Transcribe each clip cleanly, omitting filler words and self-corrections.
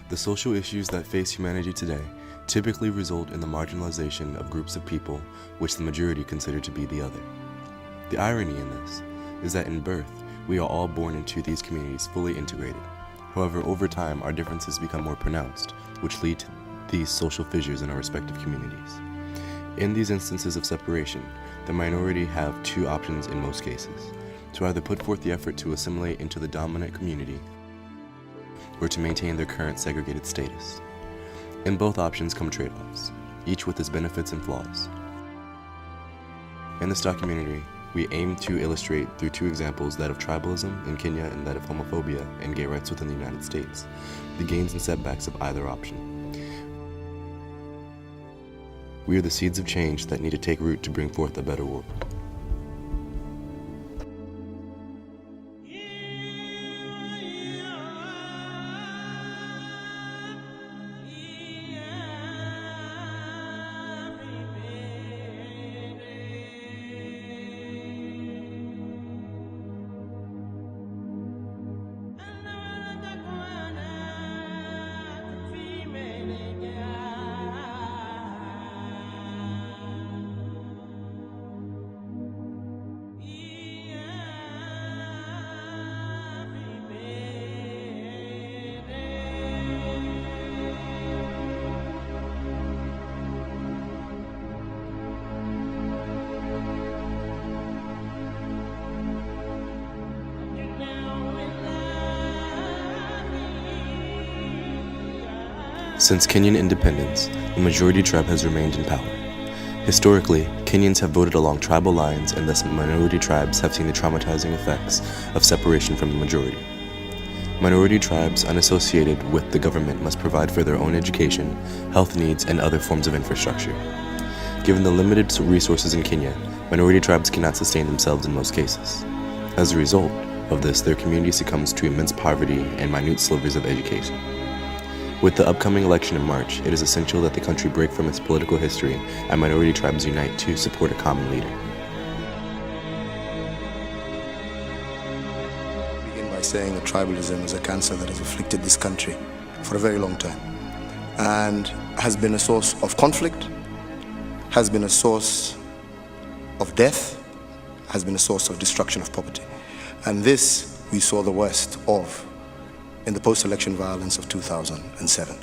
The social issues that face humanity today typically result in the marginalization of groups of people which the majority consider to be the other. The irony in this is that in birth, we are all born into these communities fully integrated. However, over time, our differences become more pronounced, which lead to these social fissures in our respective communities. In these instances of separation, the minority have two options in most cases: to either put forth the effort to assimilate into the dominant community or to maintain their current segregated status. In both options come trade-offs, each with its benefits and flaws. In this documentary, we aim to illustrate through two examples, that of tribalism in Kenya and that of homophobia and gay rights within the United States, the gains and setbacks of either option. We are the seeds of change that need to take root to bring forth a better world. Since Kenyan independence, the majority tribe has remained in power. Historically, Kenyans have voted along tribal lines, and thus minority tribes have seen the traumatizing effects of separation from the majority. Minority tribes unassociated with the government must provide for their own education, health needs, and other forms of infrastructure. Given the limited resources in Kenya, minority tribes cannot sustain themselves in most cases. As a result of this, their community succumbs to immense poverty and minute slivers of education. With the upcoming election in March, it is essential that the country break from its political history and minority tribes unite to support a common leader. I begin by saying that tribalism is a cancer that has afflicted this country for a very long time and has been a source of conflict, has been a source of death, has been a source of destruction of property. And this we saw the worst of in the post-election violence of 2007.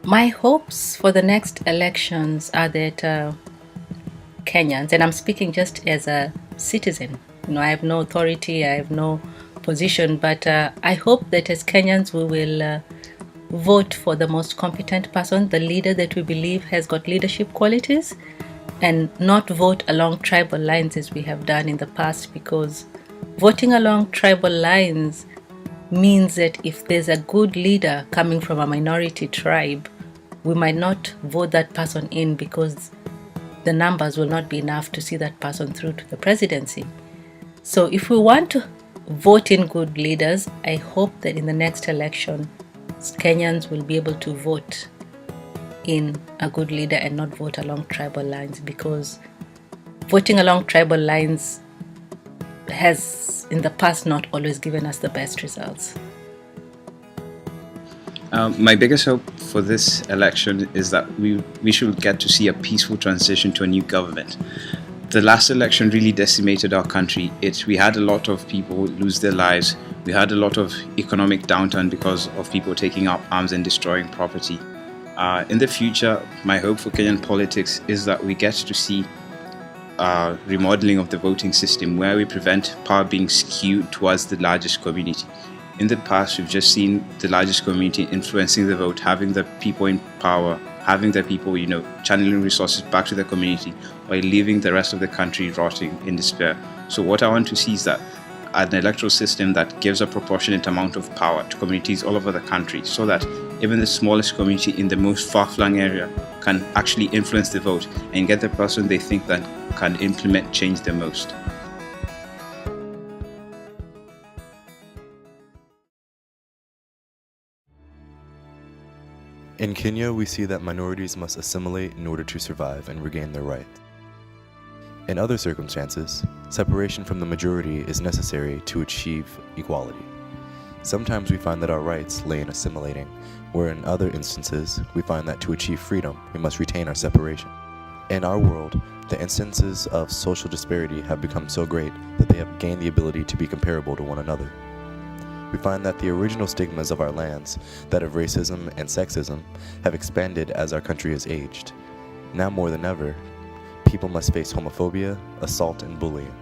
My hopes for the next elections are that Kenyans, and I'm speaking just as a citizen, I have no authority, I have no position, but I hope that as Kenyans we will vote for the most competent person, the leader that we believe has got leadership qualities, and not vote along tribal lines as we have done in the past, because voting along tribal lines means that if there's a good leader coming from a minority tribe, we might not vote that person in because the numbers will not be enough to see that person through to the presidency. So if we want to vote in good leaders, I hope that in the next election, Kenyans will be able to vote in a good leader and not vote along tribal lines, because voting along tribal lines has in the past not always given us the best results. My biggest hope for this election is that we should get to see a peaceful transition to a new government. The last election really decimated our country. We had a lot of people lose their lives. We had a lot of economic downturn because of people taking up arms and destroying property. In the future, my hope for Kenyan politics is that we get to see remodeling of the voting system, where we prevent power being skewed towards the largest community. In the past, we've just seen the largest community influencing the vote, having the people in power, having the people, channeling resources back to the community, while leaving the rest of the country rotting in despair. So what I want to see is that an electoral system that gives a proportionate amount of power to communities all over the country, so that even the smallest community in the most far-flung area can actually influence the vote and get the person they think that can implement change the most. In Kenya, we see that minorities must assimilate in order to survive and regain their rights. In other circumstances, separation from the majority is necessary to achieve equality. Sometimes we find that our rights lay in assimilating, where in other instances, we find that to achieve freedom, we must retain our separation. In our world, the instances of social disparity have become so great that they have gained the ability to be comparable to one another. We find that the original stigmas of our lands, that of racism and sexism, have expanded as our country has aged. Now more than ever, people must face homophobia, assault, and bullying.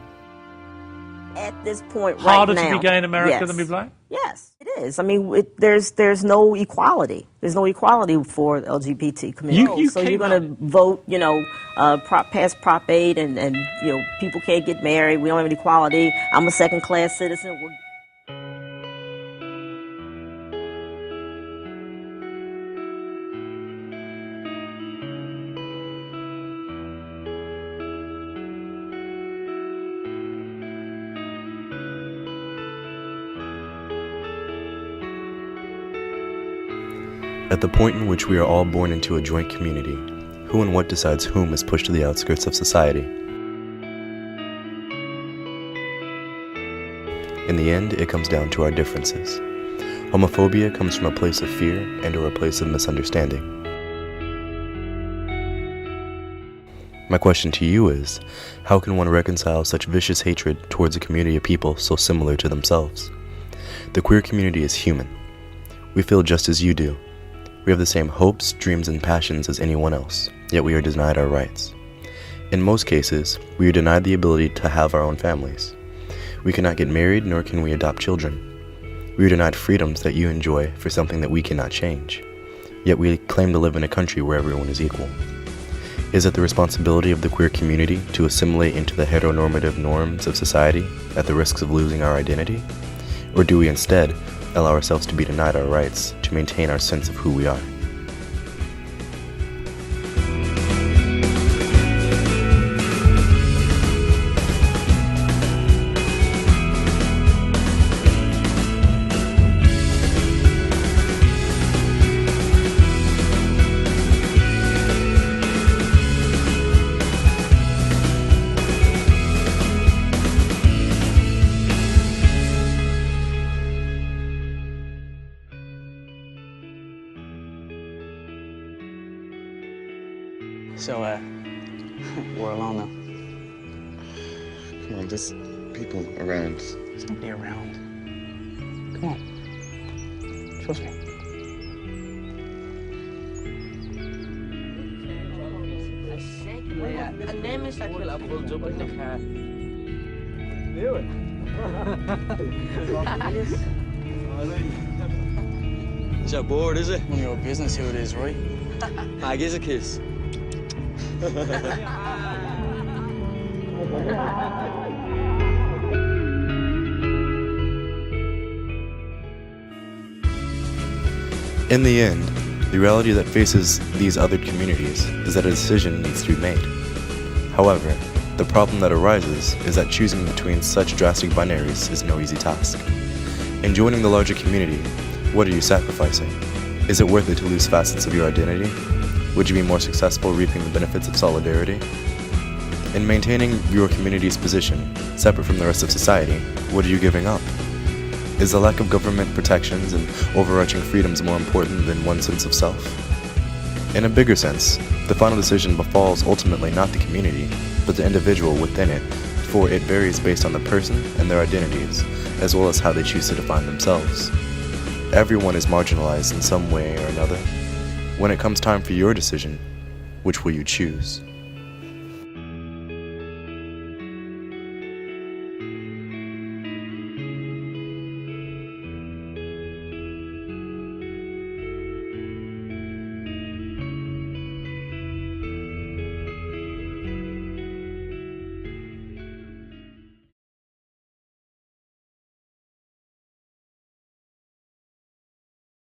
At this point right Harder now, to be gay in America yes. than be black? Yes, it is. I mean, there's no equality. There's no equality for the LGBT community. So you're going to vote, pass Prop 8 and people can't get married. We don't have any equality. I'm a second-class citizen. At the point in which we are all born into a joint community, who and what decides whom is pushed to the outskirts of society? In the end, it comes down to our differences. Homophobia comes from a place of fear and or a place of misunderstanding. My question to you is, how can one reconcile such vicious hatred towards a community of people so similar to themselves? The queer community is human. We feel just as you do. We have the same hopes, dreams, and passions as anyone else, yet we are denied our rights. In most cases, we are denied the ability to have our own families. We cannot get married, nor can we adopt children. We are denied freedoms that you enjoy for something that we cannot change, yet we claim to live in a country where everyone is equal. Is it the responsibility of the queer community to assimilate into the heteronormative norms of society at the risks of losing our identity? Or do we instead allow ourselves to be denied our rights to maintain our sense of who we are? So, we're alone now. Come on, there's people around. There's nobody around. Come on. Trust me. Is that bored, is it? None of your business who it is, right? I gives a kiss. In the end, the reality that faces these other communities is that a decision needs to be made. However, the problem that arises is that choosing between such drastic binaries is no easy task. In joining the larger community, what are you sacrificing? Is it worth it to lose facets of your identity? Would you be more successful reaping the benefits of solidarity? In maintaining your community's position, separate from the rest of society, what are you giving up? Is the lack of government protections and overarching freedoms more important than one's sense of self? In a bigger sense, the final decision befalls ultimately not the community, but the individual within it, for it varies based on the person and their identities, as well as how they choose to define themselves. Everyone is marginalized in some way or another. When it comes time for your decision, which will you choose?